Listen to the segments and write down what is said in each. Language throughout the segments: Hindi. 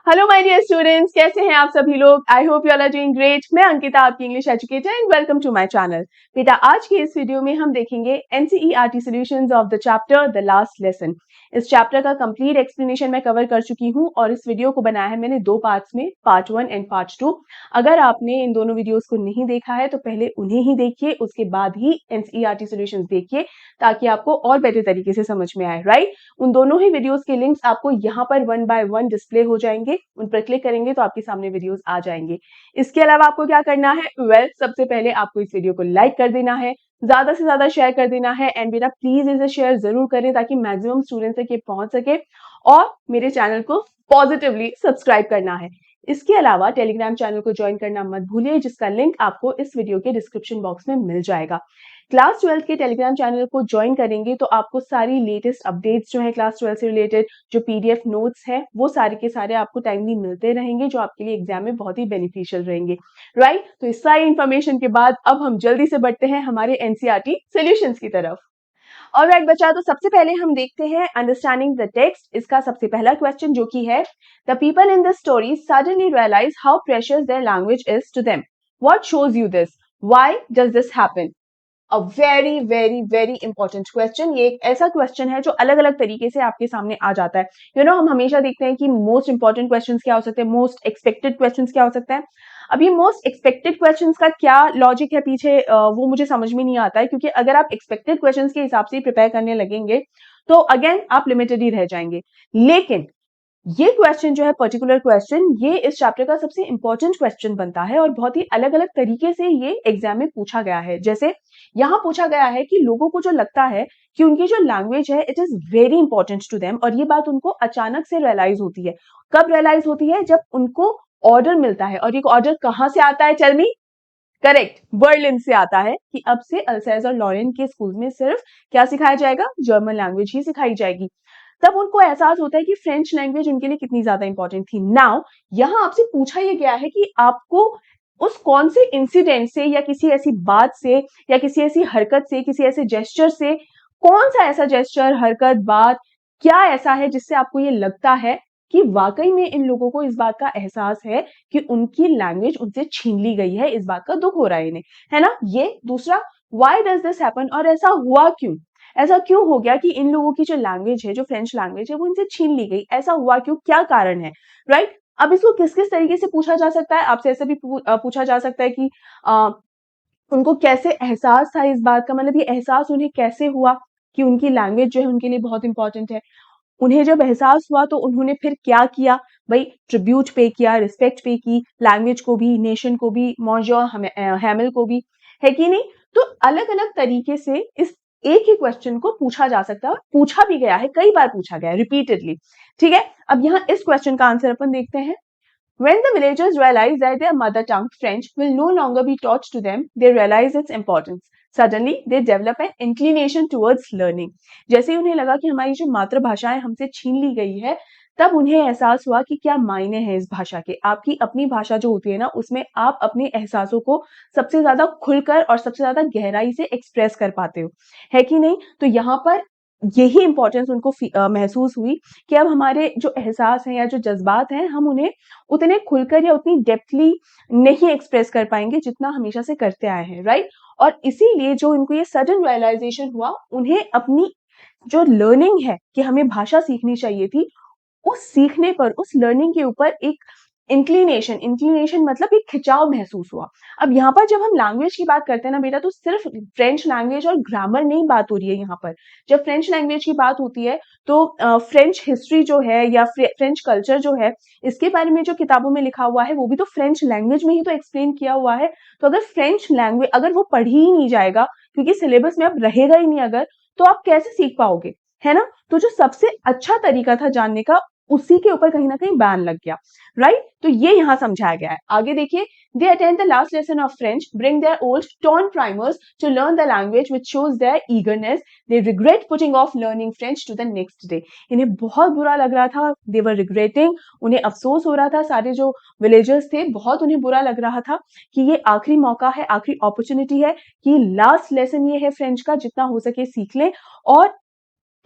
हेलो माय डियर स्टूडेंट्स, कैसे हैं आप सभी लोग। I hope you all are doing great. मैं अंकिता, आपकी English educator, and welcome to my channel. बेटा, आज की इस वीडियो में हम देखेंगे NCERT solutions of the chapter the last lesson. इस चैप्टर का कंप्लीट एक्सप्लेनेशन मैं कवर कर चुकी हूं और इस वीडियो को बनाया है मैंने दो पार्ट्स में, पार्ट 1 एंड पार्ट 2। अगर आपने इन दोनों वीडियोस को नहीं देखा है तो पहले उन्हें ही देखिए, उसके बाद ही एनसीईआरटी सॉल्यूशंस देखिए, ताकि आपको और बेटर तरीके से समझ में आए। राइट, उन दोनों ही वीडियोस के लिंक्स आपको यहाँ पर 1 बाय 1 डिस्प्ले हो जाएंगे। उन पर क्लिक करेंगे तो आपके सामने वीडियोस आ जाएंगे। इसके अलावा आपको क्या करना है, सबसे पहले आपको इस वीडियो को लाइक कर देना है, ज्यादा से ज्यादा शेयर कर देना है, एंड बेटा प्लीज इसे शेयर जरूर करें ताकि मैक्सिमम स्टूडेंट तक ये पहुंच सके, और मेरे चैनल को पॉजिटिवली सब्सक्राइब करना है। इसके अलावा टेलीग्राम चैनल को ज्वाइन करना मत भूलिए, जिसका लिंक आपको इस वीडियो के डिस्क्रिप्शन बॉक्स में मिल जाएगा। क्लास 12 के टेलीग्राम चैनल को ज्वाइन करेंगे तो आपको सारी लेटेस्ट अपडेट्स जो है क्लास 12 से रिलेटेड, जो पीडीएफ नोट्स है, वो सारे के सारे आपको टाइमली मिलते रहेंगे, जो आपके लिए एग्जाम में बहुत ही बेनिफिशियल रहेंगे। राइट, तो इस सारी इंफॉर्मेशन के बाद अब हम जल्दी से बढ़ते हैं हमारे एनसीईआरटी सॉल्यूशंस की तरफ। ऑलराइट बच्चा, तो सबसे पहले हम देखते हैं अंडरस्टैंडिंग द टेक्स्ट। इसका सबसे पहला क्वेश्चन जो कि है, the people in the story suddenly realize how precious their language is to them. What shows you this? Why does this happen? A very very very important question. ये एक ऐसा क्वेश्चन है जो अलग अलग तरीके से आपके सामने आ जाता है। हम हमेशा देखते हैं कि मोस्ट इंपॉर्टेंट क्वेश्चंस क्या हो सकते हैं, मोस्ट एक्सपेक्टेड क्वेश्चंस क्या हो सकते हैं। अब ये मोस्ट एक्सपेक्टेड क्वेश्चंस का क्या लॉजिक है पीछे, वो मुझे समझ में नहीं आता है, क्योंकि अगर आप एक्सपेक्टेड क्वेश्चंस के हिसाब से प्रिपेयर करने लगेंगे तो अगेन आप लिमिटेड ही रह जाएंगे। लेकिन ये क्वेश्चन जो है, पर्टिकुलर क्वेश्चन, ये इस चैप्टर का सबसे इंपॉर्टेंट क्वेश्चन बनता है और बहुत ही अलग अलग तरीके से ये एग्जाम में पूछा गया है। जैसे यहाँ पूछा गया है कि लोगों को जो लगता है कि उनकी जो लैंग्वेज है it is very important to them, और ये बात उनको अचानक से रियलाइज होती है। कब रियलाइज होती है? जब उनको ऑर्डर मिलता है। और ये ऑर्डर कहाँ से आता है? Tell me. करेक्ट, बर्लिन से आता है कि अब से अल्सैस और लॉरेन के स्कूल में सिर्फ क्या सिखाया जाएगा? जर्मन लैंग्वेज ही सिखाई जाएगी। तब उनको एहसास होता है कि फ्रेंच लैंग्वेज उनके लिए कितनी ज्यादा इंपॉर्टेंट थी। नाउ यहाँ आपसे पूछा यह गया है कि आपको उस कौन से इंसिडेंट से, या किसी ऐसी बात से, या किसी ऐसी हरकत से, किसी ऐसे जेस्चर से, कौन सा ऐसा जेस्चर, हरकत, बात, क्या ऐसा है जिससे आपको ये लगता है कि वाकई में इन लोगों को इस बात का एहसास है कि उनकी लैंग्वेज उनसे छीन ली गई है, इस बात का दुख हो रहा है इन्हें, है ना। ये दूसरा, व्हाई डज दिस हैपन, और ऐसा हुआ क्यों? ऐसा क्यों हो गया कि इन लोगों की जो लैंग्वेज है, जो फ्रेंच लैंग्वेज है, वो इनसे छीन ली गई? ऐसा हुआ क्यों? क्या कारण है? राइट। अब इसको किस किस तरीके से पूछा जा सकता है? आपसे ऐसे भी पूछा जा सकता है कि उनको कैसे एहसास था इस बात का, मतलब ये एहसास उन्हें कैसे हुआ कि उनकी लैंग्वेज जो है उनके लिए बहुत इंपॉर्टेंट है। उन्हें जब एहसास हुआ तो उन्होंने फिर क्या किया? भाई, ट्रिब्यूट पे किया, रिस्पेक्ट पे की, लैंग्वेज को भी, नेशन को भी, मॉन्जो हैमिल को भी, है कि नहीं? तो अलग अलग तरीके से इस एक ही क्वेश्चन को पूछा जा सकता है, और पूछा भी गया है, कई बार पूछा गया है, रिपीटेडली। ठीक है, अब यहाँ इस क्वेश्चन का आंसर अपन देखते हैं। When the villagers realize that their mother tongue, French, will no longer be taught to them, they realize its importance. Suddenly, they develop an inclination towards learning. जैसे ही उन्हें लगा कि हमारी जो मातृभाषा है हमसे छीन ली गई है, तब उन्हें एहसास हुआ कि क्या मायने हैं इस भाषा के। आपकी अपनी भाषा जो होती है ना, उसमें आप अपने एहसासों को सबसे ज्यादा खुलकर और सबसे ज्यादा गहराई से एक्सप्रेस कर पाते हो, है कि नहीं? तो यहाँ पर यही इंपॉर्टेंस उनको महसूस हुई कि अब हमारे जो एहसास हैं या जो जज्बात हैं, हम उन्हें उतने खुलकर या उतनी डेप्थली नहीं एक्सप्रेस कर पाएंगे जितना हमेशा से करते आए हैं। राइट, और इसीलिए जो इनको ये सडन रियलाइजेशन हुआ, उन्हें अपनी जो लर्निंग है कि हमें भाषा सीखनी चाहिए थी, उस सीखने पर, उस लर्निंग के ऊपर एक इंक्लिनेशन मतलब एक खिंचाव महसूस हुआ। अब यहाँ पर जब हम लैंग्वेज की बात करते हैं ना बेटा, तो सिर्फ फ्रेंच लैंग्वेज और ग्रामर नहीं बात हो रही है यहाँ पर। जब फ्रेंच लैंग्वेज की बात होती है तो फ्रेंच हिस्ट्री जो है या फ्रेंच कल्चर जो है, इसके बारे में जो किताबों में लिखा हुआ है वो भी तो फ्रेंच लैंग्वेज में ही तो एक्सप्लेन किया हुआ है। तो अगर फ्रेंच लैंग्वेज अगर वो पढ़ी ही नहीं जाएगा, क्योंकि सिलेबस में अब रहेगा ही नहीं अगर, तो आप कैसे सीख पाओगे, है ना। तो जो सबसे अच्छा तरीका था जानने का, उसी के ऊपर कहीं ना कहीं बैन लग गया। राइट, तो ये यहाँ समझाया गया है। आगे देखिए, they attend the last lesson of French, bring their old torn primers to learn the language which shows their eagerness, they regret putting off learning French to the next day. इन्हें बहुत बुरा लग रहा था, दे वर रिग्रेटिंग, उन्हें अफसोस हो रहा था, सारे जो विलेजर्स थे, बहुत उन्हें बुरा लग रहा था कि ये आखिरी मौका है, आखिरी अपॉर्चुनिटी है कि लास्ट लेसन ये है फ्रेंच का, जितना हो सके सीख लें और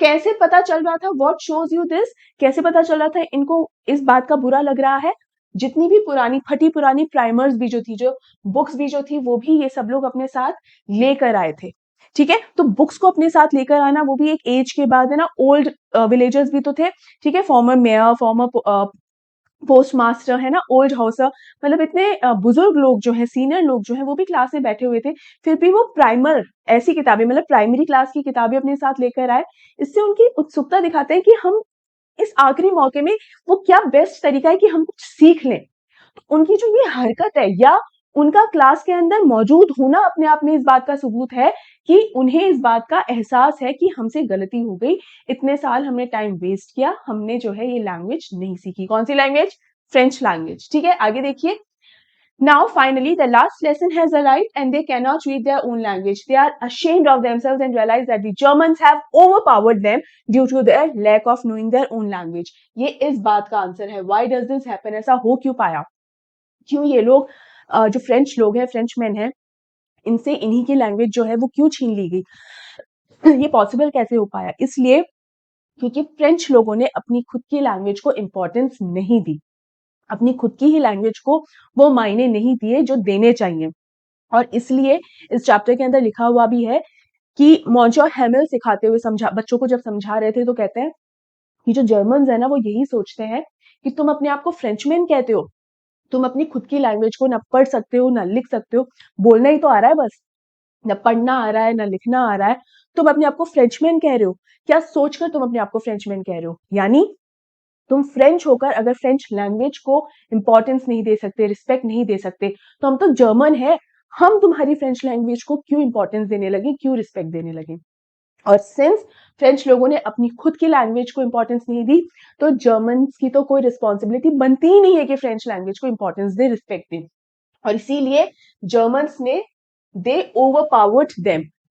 कैसे पता चल रहा था, व्हाट शोज यू दिस, कैसे पता चल रहा था इनको इस बात का बुरा लग रहा है? जितनी भी पुरानी फटी पुरानी प्राइमर्स भी जो थी, जो बुक्स भी जो थी, वो भी ये सब लोग अपने साथ लेकर आए थे। ठीक है, तो बुक्स को अपने साथ लेकर आना, वो भी एक एज के बाद, है ना। ओल्ड विलेजर्स भी तो थे, ठीक है, farmer mayor, farmer post master, है ना, ओल्ड हाउसर, मतलब इतने बुजुर्ग लोग जो है, सीनियर लोग जो है, वो भी क्लास में बैठे हुए थे। फिर भी वो प्राइमर ऐसी किताबें, मतलब प्राइमरी क्लास की किताबें अपने साथ लेकर आए। इससे उनकी उत्सुकता दिखाते हैं कि हम इस आखिरी मौके में वो क्या बेस्ट तरीका है कि हम कुछ सीख लें। तो उनकी जो ये हरकत है, या उनका क्लास के अंदर मौजूद होना, अपने आप में इस बात का सबूत है कि उन्हें इस बात का एहसास है कि हमसे गलती हो गई, इतने साल हमने टाइम वेस्ट किया, हमने जो है ये लैंग्वेज नहीं सीखी। कौन सी लैंग्वेज? French language. ठीक है, आगे देखिए। Now, finally, the last lesson has arrived and they cannot read their own language. They are ashamed of themselves and realize that the Germans have overpowered them due to their lack of knowing their own language. ये इस बात का आंसर है। Why does this happen? ऐसा हो क्यों पाया? क्यों ये लोग जो फ्रेंच लोग हैं, फ्रेंच मैन हैं, इनसे इन्हीं की लैंग्वेज जो है वो क्यों छीन ली गई? ये पॉसिबल कैसे हो पाया? इसलिए क्योंकि फ्रेंच लोगों ने अपनी खुद की लैंग्वेज को इम्पोर्टेंस नहीं दी, अपनी खुद की ही लैंग्वेज को वो मायने नहीं दिए जो देने चाहिए। और इसलिए इस चैप्टर के अंदर लिखा हुआ भी है कि मॉन्जो हैमेल सिखाते हुए, समझा बच्चों को जब समझा रहे थे, तो कहते हैं कि जो जर्मन्स है ना, वो यही सोचते हैं कि तुम अपने आप को फ्रेंचमैन कहते हो, तुम अपनी खुद की लैंग्वेज को ना पढ़ सकते हो ना लिख सकते हो, बोलना ही तो आ रहा है बस, ना पढ़ना आ रहा है ना लिखना आ रहा है, तुम अपने आप को फ्रेंचमैन कह रहे हो। क्या सोचकर तुम अपने आप को फ्रेंचमैन कह रहे हो? यानी तुम फ्रेंच होकर अगर फ्रेंच लैंग्वेज को इंपॉर्टेंस नहीं दे सकते, रिस्पेक्ट नहीं दे सकते, तो हम तो जर्मन है, हम तुम्हारी फ्रेंच लैंग्वेज को क्यों इंपॉर्टेंस देने लगे, क्यों रिस्पेक्ट देने लगे? और सिंस फ्रेंच लोगों ने अपनी खुद की लैंग्वेज को इंपॉर्टेंस नहीं दी, तो जर्मन की तो कोई रिस्पॉन्सिबिलिटी बनती ही नहीं है कि फ्रेंच लैंग्वेज को इंपॉर्टेंस दे, रिस्पेक्ट दे। और इसीलिए जर्मन्स ने दे ओवरपावर्ड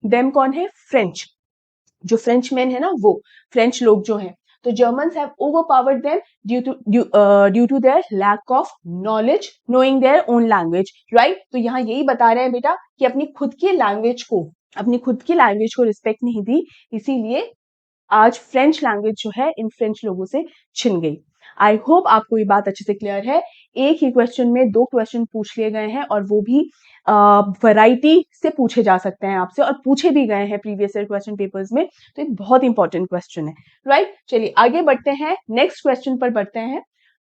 देम कौन है? फ्रेंच। जो फ्रेंच मैन है ना, वो फ्रेंच लोग जो हैं, तो Germans have overpowered them due to their lack of knowledge knowing their own language, right. तो यहाँ यही बता रहे हैं बेटा कि अपनी खुद की लैंग्वेज को रिस्पेक्ट नहीं दी, इसीलिए आज फ्रेंच लैंग्वेज जो है इन फ्रेंच लोगों से छिन गई। आई होप आपको ये बात अच्छे से क्लियर है। एक ही क्वेश्चन में 2 क्वेश्चन पूछ लिए गए हैं, और वो भी वैरायटी से पूछे जा सकते हैं आपसे, और पूछे भी गए हैं प्रीवियस ईयर क्वेश्चन पेपर्स में। तो एक बहुत इंपॉर्टेंट क्वेश्चन है, राइट। चलिए आगे बढ़ते हैं, नेक्स्ट क्वेश्चन पर बढ़ते हैं।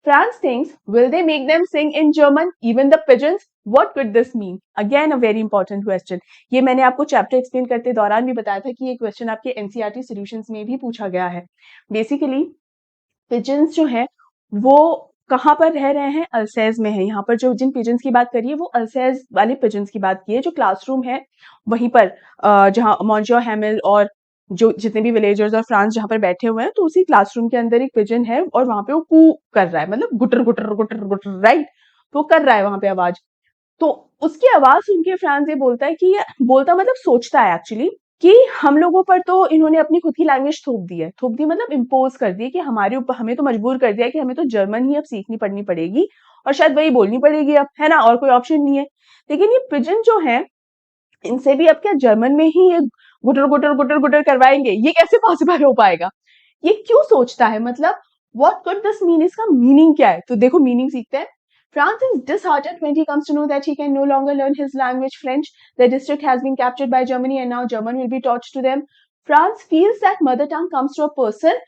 France thinks, will they make them sing in German, even the pigeons? What could this mean? Again, a very important question. ये मैंने आपको चैप्टर एक्सप्लेन करते दौरान भी बताया था कि ये क्वेश्चन आपके एनसीईआरटी सॉल्यूशंस में भी पूछा गया है। बेसिकली पिजन्स जो है वो कहाँ पर रह रहे हैं? अल्सैज में है। यहाँ पर जो जिन पिजन्स की बात करिए, वो अल्सैज वाले पिजन्स की बात की है। जो क्लासरूम है वहीं पर जहाँ मॉन्जो हैमेल और जो जितने भी विलेजर्स और फ्रांस जहाँ पर बैठे हुए हैं, तो उसी क्लासरूम के अंदर एक पिजन है, और वहां पे वो कू कर रहा है, मतलब गुटर गुटर गुटर गुटर, राइट। तो कर रहा है वहां पे आवाज। तो उसकी आवाज सुन के फ्रांस ये बोलता है कि, ये बोलता मतलब सोचता है एक्चुअली, कि हम लोगों पर तो इन्होंने अपनी खुद की लैंग्वेज थोप दी है, थोप दी मतलब इम्पोज कर दी है, कि हमारे ऊपर, हमें तो मजबूर कर दिया कि हमें तो जर्मन ही अब सीखनी पड़नी पड़ेगी, और शायद वही बोलनी पड़ेगी अब, है ना, और कोई ऑप्शन नहीं है। लेकिन ये पिजन जो है, इनसे भी अब क्या जर्मन में ही ये गुटर गुटर गुटर गुटर करवाएंगे? ये कैसे पॉसिबल हो पाएगा? ये क्यों सोचता है? मतलब व्हाट कुड दिस मीन? इसका मीनिंग क्या है? तो देखो मीनिंग सीखते हैं। France is disheartened when he comes to know that he can no longer learn his language French. The district has been captured by Germany and now German will be taught to them. France feels that mother tongue comes to a person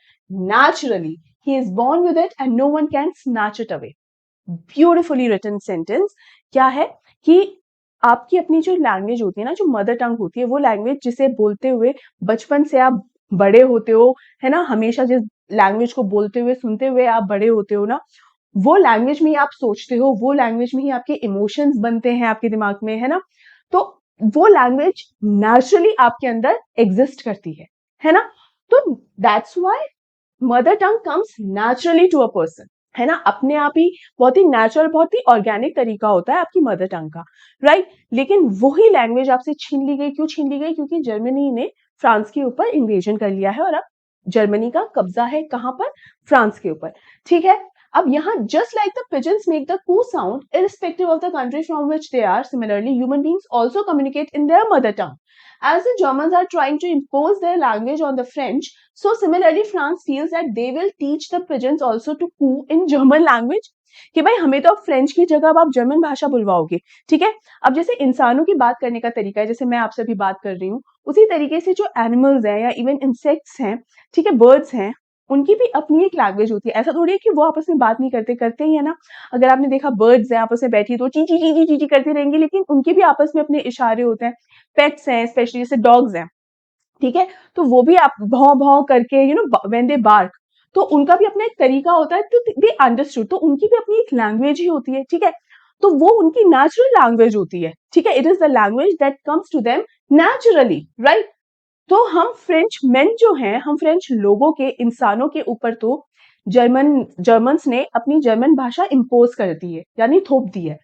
naturally. He is born with it and no one can snatch it away. Beautifully written sentence. क्या है कि आपकी अपनी जो लैंग्वेज होती है ना, जो मदर टंग होती है, वो लैंग्वेज जिसे बोलते हुए बचपन से आप बड़े होते हो, है ना, हमेशा जिस लैंग्वेज को बोलते हुए सुनते हुए आप बड़े होते हो ना, वो लैंग्वेज में ही आप सोचते हो, वो लैंग्वेज में ही आपके इमोशंस बनते हैं आपके दिमाग में, है ना। तो वो लैंग्वेज नेचुरली आपके अंदर एग्जिस्ट करती है ना। तो that's why mother tongue comes naturally to a person, है ना, अपने आप ही बहुत ही नेचुरल, बहुत ही ऑर्गेनिक तरीका होता है आपकी मदर टंग का, राइट। लेकिन वही लैंग्वेज आपसे छीन ली गई। क्यों छीन ली गई? क्योंकि जर्मनी ने फ्रांस के ऊपर इन्वेजन कर लिया है, और अब जर्मनी का कब्जा है कहां पर? फ्रांस के ऊपर, ठीक है। अब यहाँ just like the pigeons make the coo sound irrespective of the country from which they are, similarly human beings also communicate in their mother tongue. As the Germans are trying to impose their language on the French, so similarly France feels that they will teach the pigeons also to coo in German language. कि भाई हमें तो अब फ्रेंच की जगह अब आप जर्मन भाषा बुलवाओगे, ठीक है। अब जैसे इंसानों की बात करने का तरीका है, जैसे मैं आपसे अभी बात कर रही हूँ, उसी तरीके से जो एनिमल्स हैं या इवन इंसेक्ट्स हैं, ठीक है, बर्ड्स हैं, उनकी भी अपनी एक लैंग्वेज होती है। ऐसा थोड़ी है कि वो आपस में बात नहीं करते, करते ही है ना। अगर आपने देखा बर्ड्स हैं आपस में बैठी तो ची ची ची ची ची ची करती रहेंगी, लेकिन उनकी भी आपस में अपने इशारे होते हैं। पेट्स हैं, स्पेशली जैसे डॉग्स हैं, ठीक है, तो वो भी आप भौं भौं करके व्हेन दे बार्क, तो उनका भी अपना एक तरीका होता है, तो दे अंडरस्टूड, तो उनकी भी अपनी एक लैंग्वेज ही होती है, ठीक है। तो वो उनकी नेचुरल लैंग्वेज होती है, ठीक है। It is the language that comes to them naturally, right. तो हम फ्रेंच मेन जो हैं, हम फ्रेंच लोगों के, इंसानों के ऊपर तो जर्मन्स ने अपनी जर्मन भाषा इम्पोज कर दी है, यानी थोप दी है।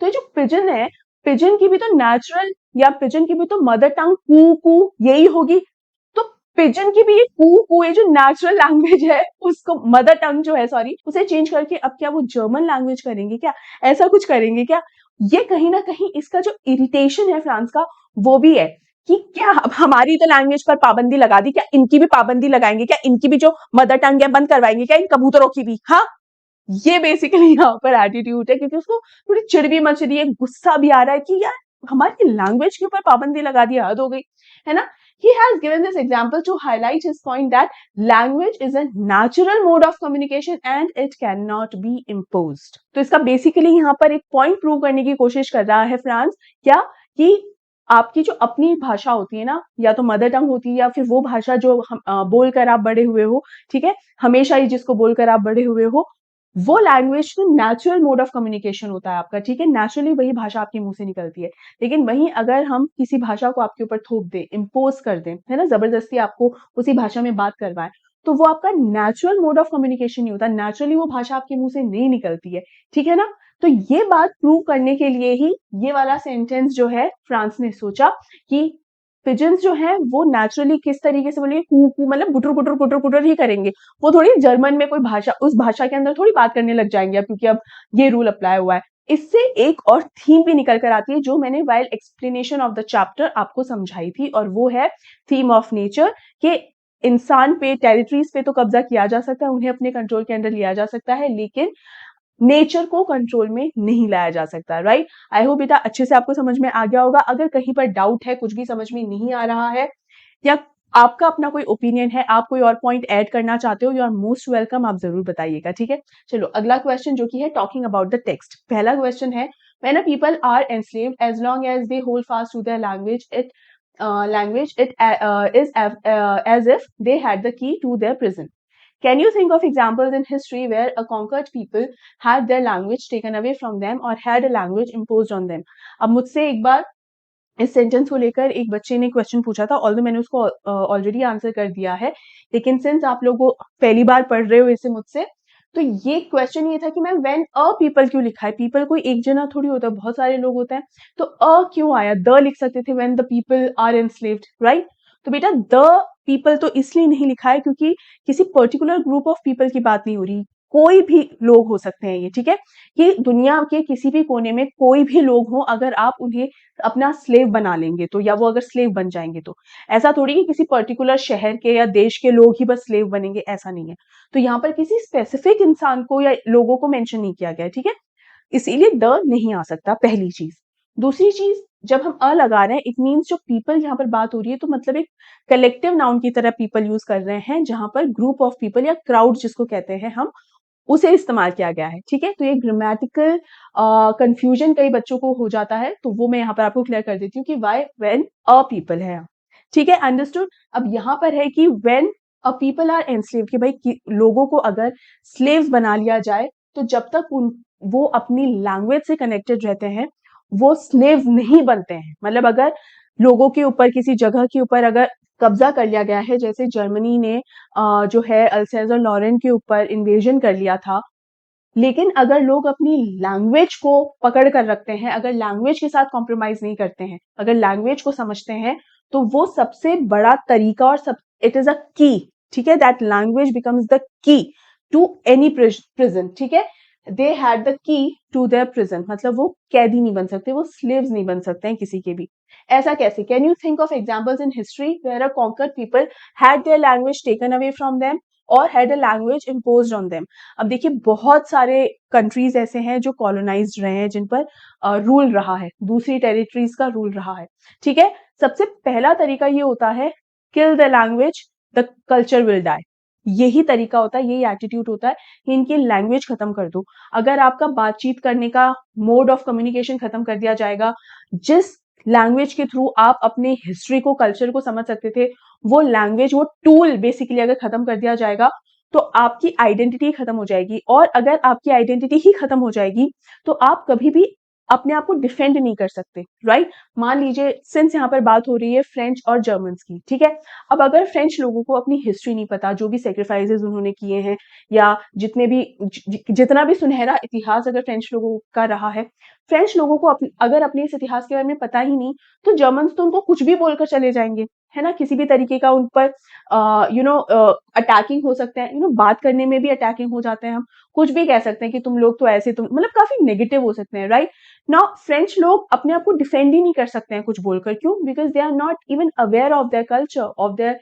तो ये जो पिजन है, पिजन की भी तो नेचुरल या पिजन की भी तो मदर टंग कू कू यही होगी। तो पिजन की भी ये कू कू, ये जो नेचुरल लैंग्वेज है, उसको मदर टंग जो है, सॉरी, उसे चेंज करके अब क्या वो जर्मन लैंग्वेज करेंगे क्या? ऐसा कुछ करेंगे क्या? ये कहीं ना कहीं इसका जो इरिटेशन है फ्रांस का, वो भी है कि क्या अब हमारी तो लैंग्वेज पर पाबंदी लगा दी, क्या इनकी भी पाबंदी लगाएंगे? क्या इनकी भी जो मदर टंग है बंद करवाएंगे क्या, इन कबूतरों की भी? हाँ, ये बेसिकली यहाँ पर एटीट्यूड है, क्योंकि उसको थोड़ी चिड़ भी मच रही है, गुस्सा भी आ रहा है कि यार हमारी लैंग्वेज के ऊपर पाबंदी लगा दी, हद हो गई है ना। He has given this example to highlight his point that language is a natural mode of communication and it cannot be imposed. तो इसका बेसिकली यहाँ पर एक पॉइंट प्रूव करने की कोशिश कर रहा है फ्रांस, क्या कि आपकी जो अपनी भाषा होती है ना, या तो मदर टंग होती है या फिर वो भाषा जो बोलकर आप बड़े हुए हो, ठीक है, हमेशा ही जिसको बोलकर आप बड़े हुए हो, वो लैंग्वेज तो नेचुरल मोड ऑफ कम्युनिकेशन होता है आपका, ठीक है, नेचुरली वही भाषा आपके मुंह से निकलती है। लेकिन वहीं अगर हम किसी भाषा को आपके ऊपर थोप दें, इम्पोज कर दें, है ना, जबरदस्ती आपको उसी भाषा में बात करवाएं, तो वो आपका नेचुरल मोड ऑफ कम्युनिकेशन नहीं होता, नेचुरली वो भाषा आपके मुंह से नहीं निकलती है, ठीक है ना। तो ये बात प्रूव करने के लिए ही ये वाला सेंटेंस जो है फ्रांस ने सोचा कि पिजन्स जो है वो नेचुरली किस तरीके से बोलेंगे, कू कू, मतलब गुटर गुटर गुटर गुटर ही करेंगे। वो थोड़ी जर्मन में कोई भाषा, उस भाषा के अंदर थोड़ी बात करने लग जाएंगे अब, क्योंकि अब ये रूल अप्लाई हुआ है। इससे एक और थीम भी निकल कर आती है, जो मैंने while explanation of the chapter आपको समझाई थी, और वो है थीम ऑफ नेचर, के इंसान पे, टेरिटरीज पे तो कब्जा किया जा सकता है, उन्हें अपने कंट्रोल के अंदर लिया जा सकता है, लेकिन नेचर को कंट्रोल में नहीं लाया जा सकता, राइट। आई होप बेटा अच्छे से आपको समझ में आ गया होगा। अगर कहीं पर डाउट है, कुछ भी समझ में नहीं आ रहा है, या आपका अपना कोई ओपिनियन है, आप कोई और पॉइंट ऐड करना चाहते हो, यू आर मोस्ट वेलकम, आप जरूर बताइएगा, ठीक है। चलो अगला क्वेश्चन जो कि है टॉकिंग अबाउट द टेक्स्ट। पहला क्वेश्चन है, when a people are enslaved as long as they hold fast to their language, it is as if they had the key to their prison. Can you think of examples in history where a conquered people had their language taken away from them or had a language imposed on them? अब मुझसे एक बार इस सेंटेंस को लेकर एक बच्चे ने क्वेश्चन पूछा था, ऑल्दो मैंने उसको ऑलरेडी आंसर कर दिया है, लेकिन सिंस आप लोग पहली बार पढ़ रहे हो इसे मुझसे, तो ये क्वेश्चन ये था कि मैम व्हेन अ पीपल क्यों लिखा है? पीपल कोई एक जना थोड़ी होता है, बहुत सारे लोग होते हैं, तो अ क्यों आया? द लिख सकते थे, when the people are enslaved, right. तो बेटा द पीपल तो इसलिए नहीं लिखा है क्योंकि किसी पर्टिकुलर ग्रुप ऑफ पीपल की बात नहीं हो रही, कोई भी लोग हो सकते हैं ये, ठीक है, कि दुनिया के किसी भी कोने में कोई भी लोग हो, अगर आप उन्हें अपना स्लेव बना लेंगे तो, या वो अगर स्लेव बन जाएंगे तो, ऐसा थोड़ी कि किसी पर्टिकुलर शहर के या देश के लोग ही बस स्लेव बनेंगे, ऐसा नहीं है। तो यहाँ पर किसी स्पेसिफिक इंसान को या लोगों को मेंशन नहीं किया गया है, ठीक है, इसीलिए द नहीं आ सकता, पहली चीज। दूसरी चीज, जब हम अ लगा रहे हैं, इट मीन्स जो पीपल यहाँ पर बात हो रही है, तो मतलब एक कलेक्टिव नाउन की तरह पीपल यूज कर रहे हैं, जहां पर ग्रुप ऑफ पीपल या क्राउड जिसको कहते हैं हम, उसे इस्तेमाल किया गया है, ठीक है। तो ये ग्रामेटिकल कंफ्यूजन कई बच्चों को हो जाता है, तो वो मैं यहाँ पर आपको क्लियर कर देती हूँ कि वाई व्हेन अ पीपल है, ठीक है, अंडरस्टूड। अब यहाँ पर है कि when a people are enslaved, कि भाई लोगों को अगर स्लेव्स बना लिया जाए, तो जब तक वो अपनी लैंग्वेज से कनेक्टेड रहते हैं, वो स्लेव नहीं बनते हैं। मतलब अगर लोगों के ऊपर, किसी जगह के ऊपर अगर कब्जा कर लिया गया है, जैसे जर्मनी ने जो है अल्सेज और लॉरेन के ऊपर इन्वेजन कर लिया था, लेकिन अगर लोग अपनी लैंग्वेज को पकड़ कर रखते हैं, अगर लैंग्वेज के साथ कॉम्प्रोमाइज नहीं करते हैं, अगर लैंग्वेज को समझते हैं, तो वो सबसे बड़ा तरीका और सब, इट इज अ की, ठीक है, that language becomes the key to any prison, ठीक है। They had the key to their prison, मतलब वो कैदी नहीं बन सकते, वो स्लेव्स नहीं बन सकते हैं किसी के भी। ऐसा कैसे? Can you think of examples in history where a conquered people had their language taken away from them और had a language imposed on them. अब देखिए बहुत सारे कंट्रीज ऐसे हैं जो कॉलोनाइज्ड रहे हैं, जिन पर रूल रहा है, दूसरी टेरिटरीज का रूल रहा है, ठीक है। सबसे पहला तरीका ये होता है, kill the language the culture will die. यही तरीका होता है, यही एटीट्यूड होता है कि इनकी लैंग्वेज खत्म कर दो। अगर आपका बातचीत करने का मोड ऑफ कम्युनिकेशन खत्म कर दिया जाएगा, जिस लैंग्वेज के थ्रू आप अपने हिस्ट्री को, कल्चर को समझ सकते थे, वो लैंग्वेज, वो टूल बेसिकली अगर खत्म कर दिया जाएगा, तो आपकी आइडेंटिटी खत्म हो जाएगी। और अगर आपकी आइडेंटिटी ही खत्म हो जाएगी, तो आप कभी भी अपने आप को डिफेंड नहीं कर सकते, राइट। मान लीजिए, सिंस यहाँ पर बात हो रही है फ्रेंच और जर्मन्स की, ठीक है। अब अगर फ्रेंच लोगों को अपनी हिस्ट्री नहीं पता, जो भी सेक्रीफाइसेस उन्होंने किए हैं, या जितना भी सुनहरा इतिहास अगर फ्रेंच लोगों का रहा है, फ्रेंच लोगों को अगर अपने इस इतिहास के बारे में पता ही नहीं, तो जर्मन्स तो उनको कुछ भी बोलकर चले जाएंगे, है ना। किसी भी तरीके का उन पर अटैकिंग हो सकता है, बात करने में भी अटैकिंग हो जाते हैं। हम कुछ भी कह सकते हैं कि तुम लोग तो ऐसे, तुम मतलब काफी नेगेटिव हो सकते हैं, राइट। नाउ फ्रेंच लोग अपने आप को डिफेंड ही नहीं कर सकते हैं कुछ बोलकर, क्यों? Because they are not even aware of their culture, of their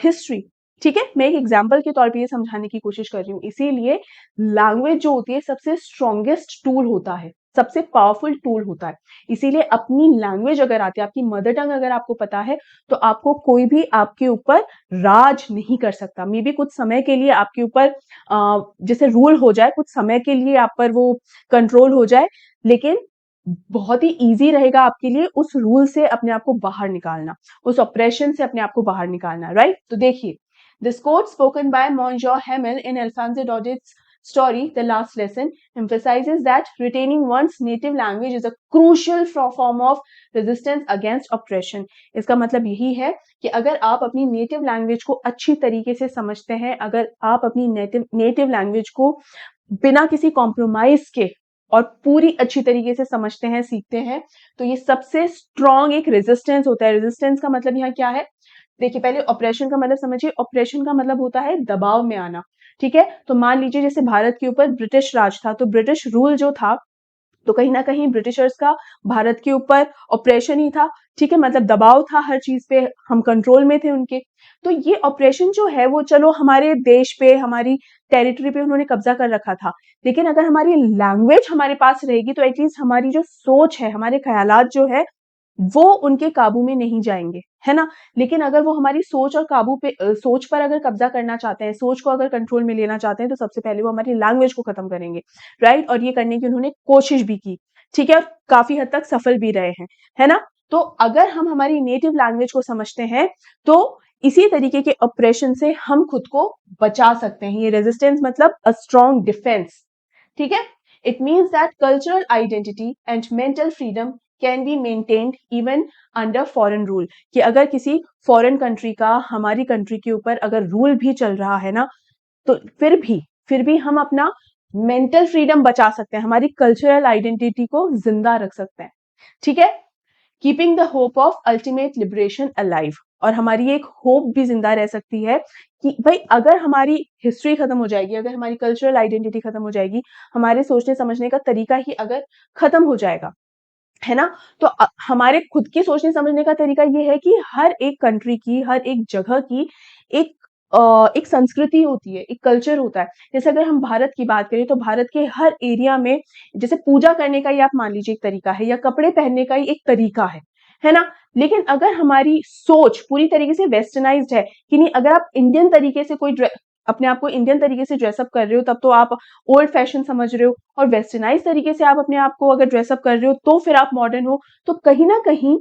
history, ठीक है। मैं एक एग्जाम्पल के तौर पे ये समझाने की कोशिश कर रही हूँ। इसीलिए लैंग्वेज जो होती है सबसे स्ट्रॉन्गेस्ट टूल होता है, सबसे पावरफुल टूल होता है। इसीलिए अपनी लैंग्वेज अगर आती है, आपकी मदर टंग अगर आपको पता है, तो आपको कोई भी आपके ऊपर राज नहीं कर सकता। मे बी कुछ समय के लिए आपके ऊपर जैसे रूल हो जाए, कुछ समय के लिए आप पर वो कंट्रोल हो जाए, लेकिन बहुत ही इजी रहेगा आपके लिए उस रूल से अपने आप को बाहर निकालना, उस ऑपरेशन से अपने आप को बाहर निकालना, राइट। तो देखिए, this quote spoken by Monsieur Hamel in Alphonse Daudet's story, The Last Lesson, emphasizes that retaining one's native language is a crucial form of resistance against oppression. इसका मतलब यही है कि अगर आप अपनी नेटिव लैंग्वेज को अच्छी तरीके से समझते हैं, अगर आप अपनी नेटिव लैंग्वेज को बिना किसी कॉम्प्रोमाइज के और पूरी अच्छी तरीके से समझते हैं, सीखते हैं, तो ये सबसे स्ट्रॉन्ग एक रेजिस्टेंस होता है। रेजिस्टेंस का मतलब यहाँ क्या है? देखिए, पहले ऑपरेशन का मतलब समझिए। ऑपरेशन का मतलब होता है दबाव में आना, ठीक है। तो मान लीजिए जैसे भारत के ऊपर ब्रिटिश राज था, तो ब्रिटिश रूल जो था, तो कहीं ना कहीं ब्रिटिशर्स का भारत के ऊपर ऑपरेशन ही था, ठीक है। मतलब दबाव था हर चीज पे, हम कंट्रोल में थे उनके। तो ये ऑपरेशन जो है वो, चलो हमारे देश पे, हमारी टेरिटरी पे उन्होंने कब्जा कर रखा था, लेकिन अगर हमारी लैंग्वेज हमारे पास रहेगी, तो एटलीस्ट हमारी जो सोच है, हमारे ख्यालात जो है, वो उनके काबू में नहीं जाएंगे, है ना। लेकिन अगर वो हमारी सोच और सोच पर अगर कब्जा करना चाहते हैं, सोच को अगर कंट्रोल में लेना चाहते हैं, तो सबसे पहले वो हमारी लैंग्वेज को खत्म करेंगे, राइट। और ये करने की उन्होंने कोशिश भी की, ठीक है, और काफी हद तक सफल भी रहे हैं, है ना। तो अगर हम हमारी नेटिव लैंग्वेज को समझते हैं, तो इसी तरीके के ऑपरेशन से हम खुद को बचा सकते हैं। ये रेजिस्टेंस मतलब अ स्ट्रॉन्ग डिफेंस, ठीक है। It means that cultural identity and mental freedom can be maintained even under foreign rule. कि अगर किसी फॉरेन कंट्री का हमारी कंट्री के ऊपर अगर रूल भी चल रहा है ना, तो फिर भी हम अपना मेंटल फ्रीडम बचा सकते हैं, हमारी कल्चरल आइडेंटिटी को जिंदा रख सकते हैं, ठीक है। Keeping the hope of ultimate liberation alive. और हमारी एक होप भी जिंदा रह सकती है कि भाई अगर हमारी हिस्ट्री खत्म हो जाएगी, अगर हमारी कल्चरल आइडेंटिटी खत्म हो जाएगी, हमारे सोचने समझने का तरीका ही अगर खत्म हो जाएगा, है ना, तो हमारे खुद की सोचने समझने का तरीका ये है कि हर एक कंट्री की, हर एक जगह की एक एक संस्कृति होती है, एक कल्चर होता है। जैसे अगर हम भारत की बात करें, तो भारत के हर एरिया में जैसे पूजा करने का ही आप मान लीजिए एक तरीका है, या कपड़े पहनने का ही एक तरीका है ना। लेकिन अगर हमारी सोच पूरी तरीके से वेस्टर्नाइज्ड है कि नहीं, अगर आप इंडियन तरीके से अपने आप को इंडियन तरीके से ड्रेसअप कर रहे हो, तब तो आप ओल्ड फैशन समझ रहे हो, और वेस्टर्नाइज तरीके से आप अपने आप को अगर ड्रेसअप कर रहे हो, तो फिर आप मॉडर्न हो। तो कहीं ना कहीं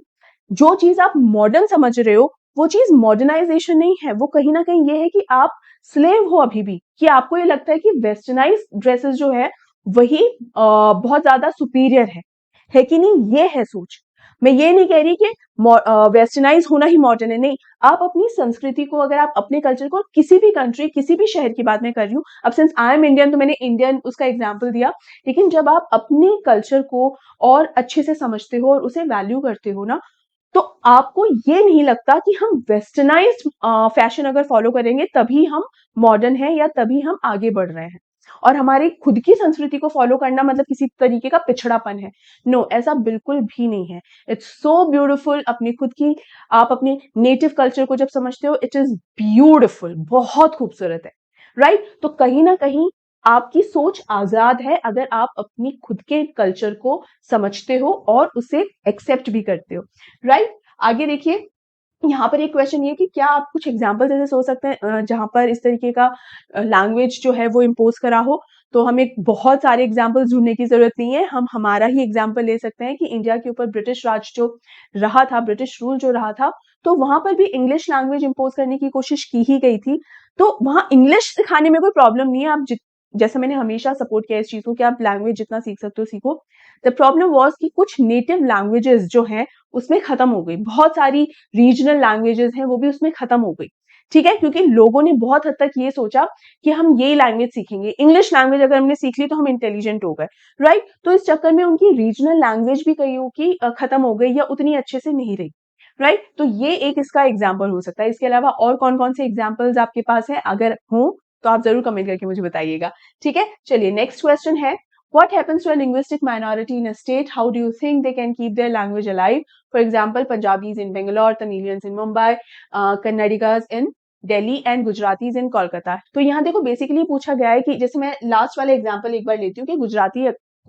जो चीज आप मॉडर्न समझ रहे हो, वो चीज मॉडर्नाइजेशन नहीं है, वो कहीं ना कहीं ये है कि आप स्लेव हो अभी भी, कि आपको ये लगता है कि वेस्टर्नाइज ड्रेसेस जो है वही बहुत ज्यादा सुपीरियर है कि नहीं, ये है सोच। मैं ये नहीं कह रही कि वेस्टर्नाइज होना ही मॉडर्न है, नहीं। आप अपनी संस्कृति को, अगर आप अपने कल्चर को, किसी भी कंट्री, किसी भी शहर की बात मैं कर रही हूँ, अब सिंस आई एम इंडियन तो मैंने इंडियन उसका एग्जाम्पल दिया, लेकिन जब आप अपने कल्चर को और अच्छे से समझते हो और उसे वैल्यू करते हो ना, तो आपको ये नहीं लगता कि हम वेस्टर्नाइज्ड फैशन अगर फॉलो करेंगे तभी हम मॉडर्न हैं या तभी हम आगे बढ़ रहे हैं, और हमारी खुद की संस्कृति को फॉलो करना मतलब किसी तरीके का पिछड़ापन है। नो, ऐसा बिल्कुल भी नहीं है। It's so beautiful. अपनी खुद की, आप अपने नेटिव कल्चर को जब समझते हो, इट इज ब्यूटीफुल, बहुत खूबसूरत है, राइट? तो कहीं ना कहीं आपकी सोच आजाद है अगर आप अपनी खुद के कल्चर को समझते हो और उसे एक्सेप्ट भी करते हो, राइट? आगे देखिए, यहाँ पर एक क्वेश्चन ये कि क्या आप कुछ एग्जाम्पल ऐसे सोच सकते हैं जहां पर इस तरीके का लैंग्वेज जो है वो इम्पोज करा हो? तो हमें बहुत सारे एग्जाम्पल ढूंढने की जरूरत नहीं है, हम हमारा ही एग्जाम्पल ले सकते हैं कि इंडिया के ऊपर ब्रिटिश राज जो रहा था, ब्रिटिश रूल जो रहा था, तो वहां पर भी इंग्लिश लैंग्वेज इम्पोज करने की कोशिश की ही गई थी। तो वहां इंग्लिश सिखाने में कोई प्रॉब्लम नहीं है, आप जैसे मैंने हमेशा सपोर्ट किया इस चीज को कि आप लैंग्वेज जितना सीख सकते हो सीखो। द प्रॉब्लम वॉज कि कुछ नेटिव लैंग्वेजेस जो हैं उसमें खत्म हो गई, बहुत सारी रीजनल लैंग्वेजेस हैं वो भी उसमें खत्म हो गई, ठीक है? क्योंकि लोगों ने बहुत हद तक ये सोचा कि हम ये लैंग्वेज सीखेंगे, इंग्लिश लैंग्वेज अगर हमने सीख ली तो हम इंटेलिजेंट हो गए, राइट? तो इस चक्कर में उनकी रीजनल लैंग्वेज भी कईयों की खत्म हो गई या उतनी अच्छे से नहीं रही, राइट? तो ये एक इसका एग्जाम्पल हो सकता है। इसके अलावा और कौन कौन से एग्जाम्पल्स आपके पास है? अगर हो तो आप जरूर कमेंट करके मुझे बताइएगा, ठीक है? चलिए, नेक्स्ट क्वेश्चन है, what happens to a linguistic minority in a state? How do you think they can keep their language alive? For example, Punjabis in Bangalore, Tamilians in Mumbai, Kannadigas in Delhi and Gujaratis in Kolkata. तो यहाँ देखो बेसिकली पूछा गया है कि जैसे मैं लास्ट वाले एग्जांपल एक बार लेती हूँ कि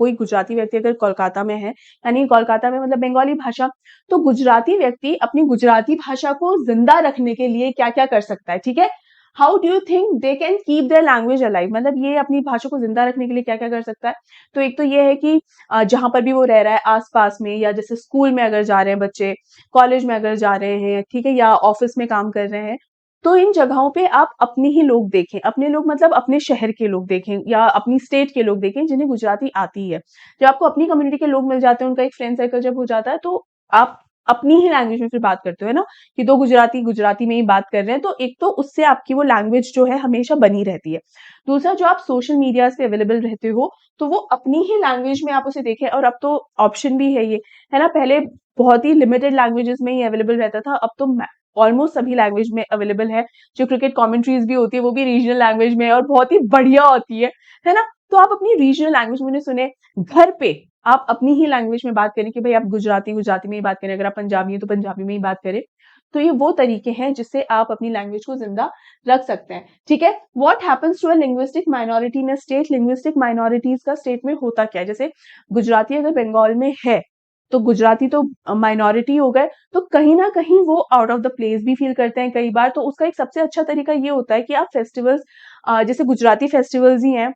कोई गुजराती व्यक्ति अगर कोलकाता में है, यानी कोलकाता में मतलब बंगाली भाषा, तो गुजराती व्यक्ति अपनी गुजराती भाषा को जिंदा रखने के लिए क्या क्या कर सकता है, ठीक है? How do you think they can keep their language alive, मतलब ये अपनी भाषा को जिंदा रखने के लिए क्या क्या कर सकता है? तो एक तो ये है कि जहां पर भी वो रह रहा है आसपास में, या जैसे स्कूल में अगर जा रहे हैं बच्चे, कॉलेज में अगर जा रहे हैं, ठीक है, या ऑफिस में काम कर रहे हैं, तो इन जगहों पे आप अपने ही लोग देखें, अपने लोग मतलब अपने शहर के लोग देखें या अपनी स्टेट के लोग देखें जिन्हें गुजराती आती है। जब आपको अपनी कम्युनिटी के लोग मिल जाते हैं, उनका एक फ्रेंड सर्कल जब हो जाता है, तो आप अपनी ही लैंग्वेज में फिर बात करते हो, है ना? कि दो गुजराती गुजराती में ही बात कर रहे हैं, तो एक तो उससे आपकी वो लैंग्वेज जो है हमेशा बनी रहती है। दूसरा, जो आप सोशल मीडिया पे अवेलेबल रहते हो, तो वो अपनी ही लैंग्वेज में आप उसे देखें, और अब तो ऑप्शन भी है ये, है ना? पहले बहुत ही लिमिटेड लैंग्वेजेस में ही अवेलेबल रहता था, अब तो ऑलमोस्ट सभी लैंग्वेज में अवेलेबल है। जो क्रिकेट कमेंट्रीज भी होती है वो भी रीजनल लैंग्वेज में है और बहुत ही बढ़िया होती है ना? तो आप अपनी रीजनल लैंग्वेज में सुने, घर पे आप अपनी ही लैंग्वेज में बात करें कि भाई आप गुजराती गुजराती में ही बात करें, अगर आप पंजाबी हैं तो पंजाबी में ही बात करें। तो ये वो तरीके हैं जिससे आप अपनी लैंग्वेज को जिंदा रख सकते हैं, ठीक है? What happens to a linguistic minority in a state? Linguistic minorities का स्टेट में होता क्या है? जैसे गुजराती अगर बंगाल में है, तो गुजराती तो माइनॉरिटी हो गए, तो कहीं ना कहीं वो आउट ऑफ द प्लेस भी फील करते हैं कई बार। तो उसका एक सबसे अच्छा तरीका ये होता है कि आप फेस्टिवल्स, जैसे गुजराती फेस्टिवल्स ही हैं,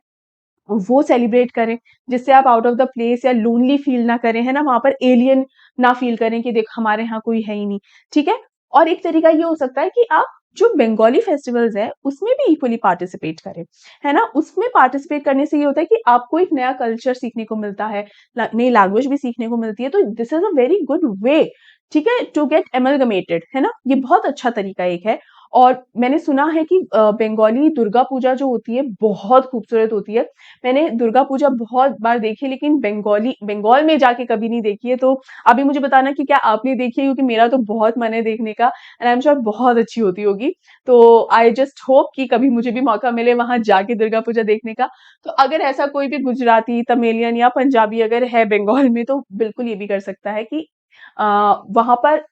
वो सेलिब्रेट करें, जिससे आप आउट ऑफ द प्लेस या लोनली फील ना करें, है ना? वहां पर एलियन ना फील करें कि देख हमारे यहाँ कोई है ही नहीं, ठीक है? और एक तरीका ये हो सकता है कि आप जो बंगाली फेस्टिवल्स है उसमें भी इक्वली पार्टिसिपेट करें, है ना? उसमें पार्टिसिपेट करने से ये होता है कि आपको एक नया कल्चर सीखने को मिलता है, नई लैंग्वेज भी सीखने को मिलती है। तो this is a very good way, ठीक है, टू गेट एमलगमेटेड, है ना? ये बहुत अच्छा तरीका एक है। और मैंने सुना है कि बंगाली दुर्गा पूजा जो होती है बहुत खूबसूरत होती है। मैंने दुर्गा पूजा बहुत बार देखी, लेकिन बंगाल में जाके कभी नहीं देखी है। तो अभी मुझे बताना कि क्या आपने देखी है, क्योंकि मेरा तो बहुत मन है देखने का, एंड आई एम श्योर बहुत अच्छी होती होगी। तो आई जस्ट होप कि कभी मुझे भी मौका मिले वहां जाके दुर्गा पूजा देखने का। तो अगर ऐसा कोई भी गुजराती, तमिलियन या पंजाबी अगर है बंगाल में, तो बिल्कुल ये भी कर सकता है कि वहां पर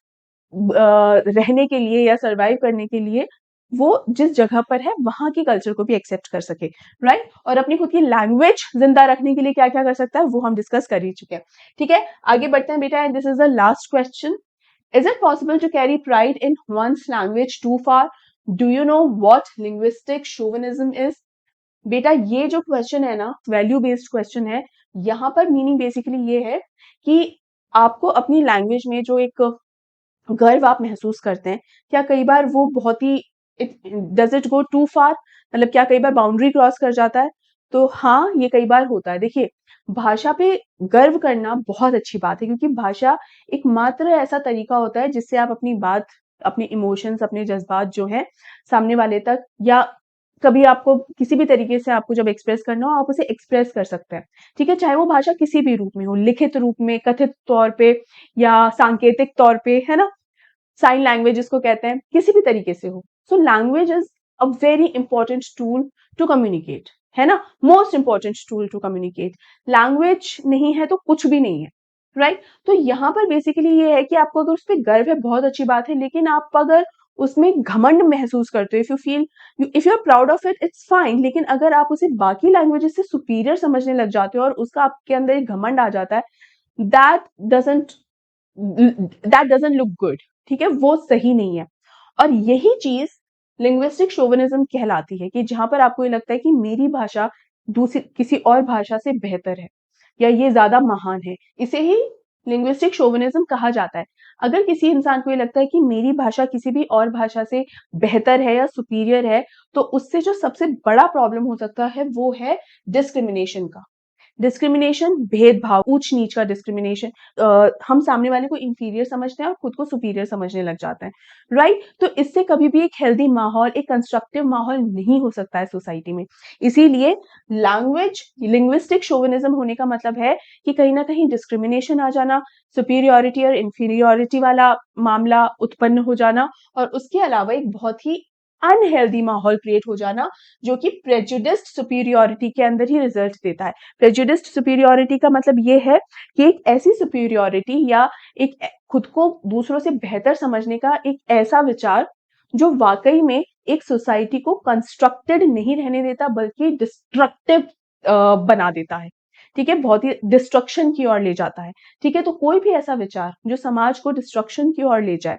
रहने के लिए या सरवाइव करने के लिए वो जिस जगह पर है वहां के कल्चर को भी एक्सेप्ट कर सके, राइट? और अपनी खुद की लैंग्वेज जिंदा रखने के लिए क्या क्या कर सकता है वो हम डिस्कस कर ही चुके हैं, ठीक है? आगे बढ़ते हैं बेटा, and this is the last question. Is it possible to carry pride in one's language too far? Do you know what linguistic chauvinism is? बेटा ये जो क्वेश्चन है ना, वैल्यू बेस्ड क्वेश्चन है। यहाँ पर मीनिंग बेसिकली ये है कि आपको अपनी लैंग्वेज में जो एक गर्व आप महसूस करते हैं, क्या कई बार वो बहुत ही, डज इट गो टू फार, मतलब क्या कई बार बाउंड्री क्रॉस कर जाता है? तो हाँ, ये कई बार होता है। देखिए, भाषा पे गर्व करना बहुत अच्छी बात है, क्योंकि भाषा एकमात्र ऐसा तरीका होता है जिससे आप अपनी बात, अपने इमोशंस, अपने जज्बात जो है सामने वाले तक, या कभी आपको किसी भी तरीके से आपको जब एक्सप्रेस करना हो, आप उसे एक्सप्रेस कर सकते हैं, ठीक है? चाहे वो भाषा किसी भी रूप में हो, लिखित रूप में, कथित तौर पे या सांकेतिक तौर पे, है ना? साइन लैंग्वेज जिसको कहते हैं, किसी भी तरीके से हो। So language is a very important tool to communicate, है ना? Most important tool to communicate. Language नहीं है तो कुछ भी नहीं है, राइट? तो यहाँ पर बेसिकली ये है कि आपको अगर उस पर गर्व है, बहुत अच्छी बात है, लेकिन आप अगर उसमें घमंड महसूस करते हो, if you feel, if you are proud of it, it's fine, लेकिन अगर आप उसे बाकी लैंग्वेजेस से सुपीरियर समझने लग जाते हो और उसका आपके अंदर एक घमंड आ जाता है, that doesn't that doesn't look good, ठीक है? वो सही नहीं है। और यही चीज लिंग्विस्टिक शोविनिज्म कहलाती है, कि जहां पर आपको ये लगता है कि मेरी भाषा दूसरी किसी और भाषा से बेहतर है या ये ज्यादा महान है, इसे ही लिंग्विस्टिक शोविनिज्म कहा जाता है। अगर किसी इंसान को ये लगता है कि मेरी भाषा किसी भी और भाषा से बेहतर है या सुपीरियर है, तो उससे जो सबसे बड़ा प्रॉब्लम हो सकता है वो है डिस्क्रिमिनेशन का। डिस्क्रिमिनेशन, भेदभाव, ऊंच नीच का डिस्क्रिमिनेशन। हम सामने वाले को इंफीरियर समझते हैं और खुद को सुपीरियर समझने लग जाते हैं, राइट? तो इससे कभी भी एक हेल्दी माहौल, एक कंस्ट्रक्टिव माहौल नहीं हो सकता है सोसाइटी में। इसीलिए लैंग्वेज, लिंग्विस्टिक शोविनिज्म होने का मतलब है कि कहीं ना कहीं डिस्क्रिमिनेशन आ जाना, सुपीरियोरिटी और इंफीरियोरिटी वाला मामला उत्पन्न हो जाना, और उसके अलावा एक बहुत ही अनहेल्दी माहौल क्रिएट हो जाना, जो कि प्रेजुडिस्ड सुपीरियोरिटी के अंदर ही रिजल्ट देता है। प्रेजुडिस्ड सुपीरियोरिटी का मतलब ये है कि एक ऐसी सुपीरियोरिटी या एक खुद को दूसरों से बेहतर समझने का एक ऐसा विचार जो वाकई में एक सोसाइटी को कंस्ट्रक्टेड नहीं रहने देता, बल्कि डिस्ट्रक्टिव बना देता है, ठीक है? बहुत ही डिस्ट्रक्शन की ओर ले जाता है, ठीक है? तो कोई भी ऐसा विचार जो समाज को डिस्ट्रक्शन की ओर ले जाए,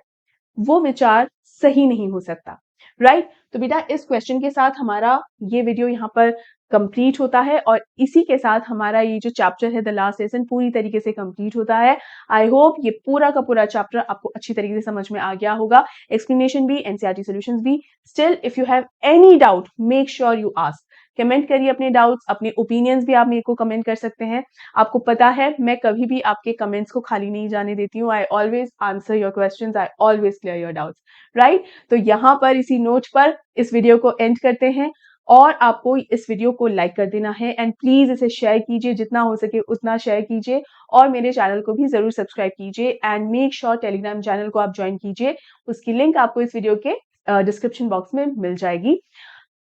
वो विचार सही नहीं हो सकता, राइट? तो बेटा इस क्वेश्चन के साथ हमारा ये वीडियो यहाँ पर कंप्लीट होता है, और इसी के साथ हमारा ये जो चैप्टर है द लास्ट लेसन पूरी तरीके से कंप्लीट होता है। आई होप ये पूरा का पूरा चैप्टर आपको अच्छी तरीके से समझ में आ गया होगा, एक्सप्लेनेशन भी, एनसीईआरटी सॉल्यूशंस भी। Still if you have any doubt, make sure you ask, comment करिए अपने डाउट्स, अपने ओपिनियंस भी आप मेरे को कमेंट कर सकते हैं। आपको पता है मैं कभी भी आपके कमेंट्स को खाली नहीं जाने देती हूँ। I always answer your questions, I always clear your doubts, right? तो यहाँ पर इसी नोट पर इस वीडियो को एंड करते हैं, और आपको इस वीडियो को लाइक कर देना है, एंड प्लीज इसे शेयर कीजिए, जितना हो सके उतना शेयर कीजिए, और मेरे चैनल को भी जरूर सब्सक्राइब कीजिए, and make sure Telegram channel को आप ज्वाइन कीजिए। उसकी लिंक आपको इस वीडियो के डिस्क्रिप्शन बॉक्स में मिल जाएगी।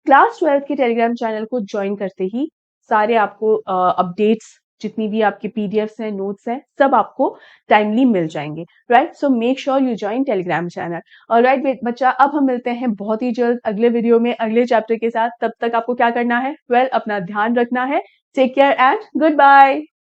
क्लास 12 के टेलीग्राम चैनल को ज्वाइन करते ही सारे आपको अपडेट्स, जितनी भी आपके पीडीएफ्स हैं, नोट्स हैं, सब आपको टाइमली मिल जाएंगे, right? So make sure you join Telegram channel. और राइट बच्चा, अब हम मिलते हैं बहुत ही जल्द अगले वीडियो में अगले चैप्टर के साथ। तब तक आपको क्या करना है? वेल, अपना ध्यान रखना है। Take care and good bye.